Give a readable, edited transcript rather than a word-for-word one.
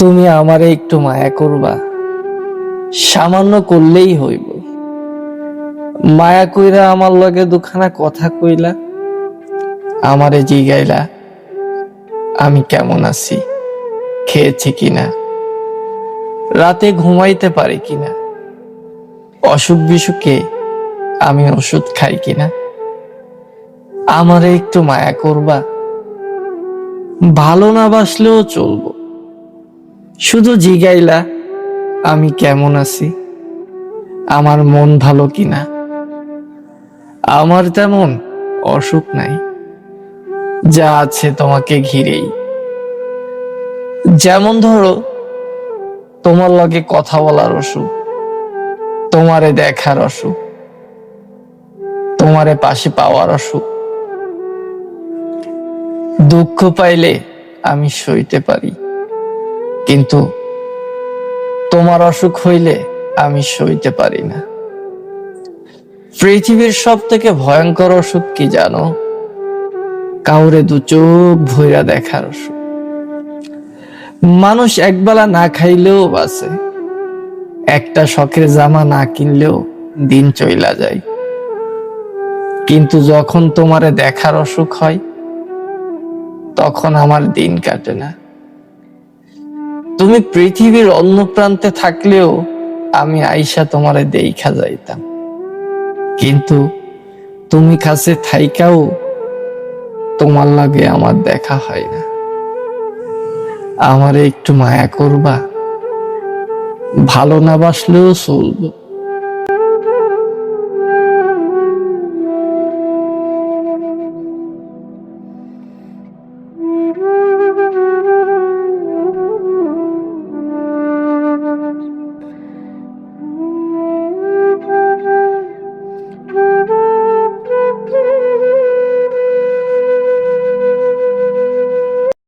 তুমি আমারে একটু মায়া করবা, সামান্য করলেই হইব। মায়া কইরা আমার লগে দুখানা কথা কইলা, আমারে জিগাইলা আমি কেমন আছি, খেয়েছি কিনা, রাতে ঘুমাইতে পারি কিনা, অসুখ বিসুখে আমি ওষুধ খাই কিনা। আমারে একটু মায়া করবা, ভালো না বাসলেও চলবো, শুধু জিগাইলা আমি কেমন আছি, আমার মন ভালো কিনা। আমার তেমন অসুখ নাই, যা আছে তোমাকে ঘিরেই। যেমন ধরো, তোমার লগে কথা বলার অসুখ, তোমারে দেখার অসুখ, তোমারে পাশে পাওয়ার অসুখ। দুঃখ পাইলে আমি সইতে পারি, কিন্তু তোমার অসুখ হইলে আমি সইতে পারি না। পৃথিবীর সব থেকে ভয়ঙ্কর অসুখ কি জানো? কাউরে দু চোখ ভইরা দেখার অসুখ। মানুষ একবেলা না খাইলেও বাঁচে, একটা শখের জামা না কিনলেও দিন চইলা যায়, কিন্তু যখন তোমারে দেখার অসুখ হয়, তখন আমার দিন কাটে না। তুমি পৃথিবীর অন্য প্রান্তে থাকলেও আমি আইসা তোমারে দেইখা যাইতাম, কিন্তু তুমি কাছে থাইকাও তোমার লাগে আমার দেখা হয় না। আমারে একটু মায়া করবা, ভালো না বাসলেও চলবো,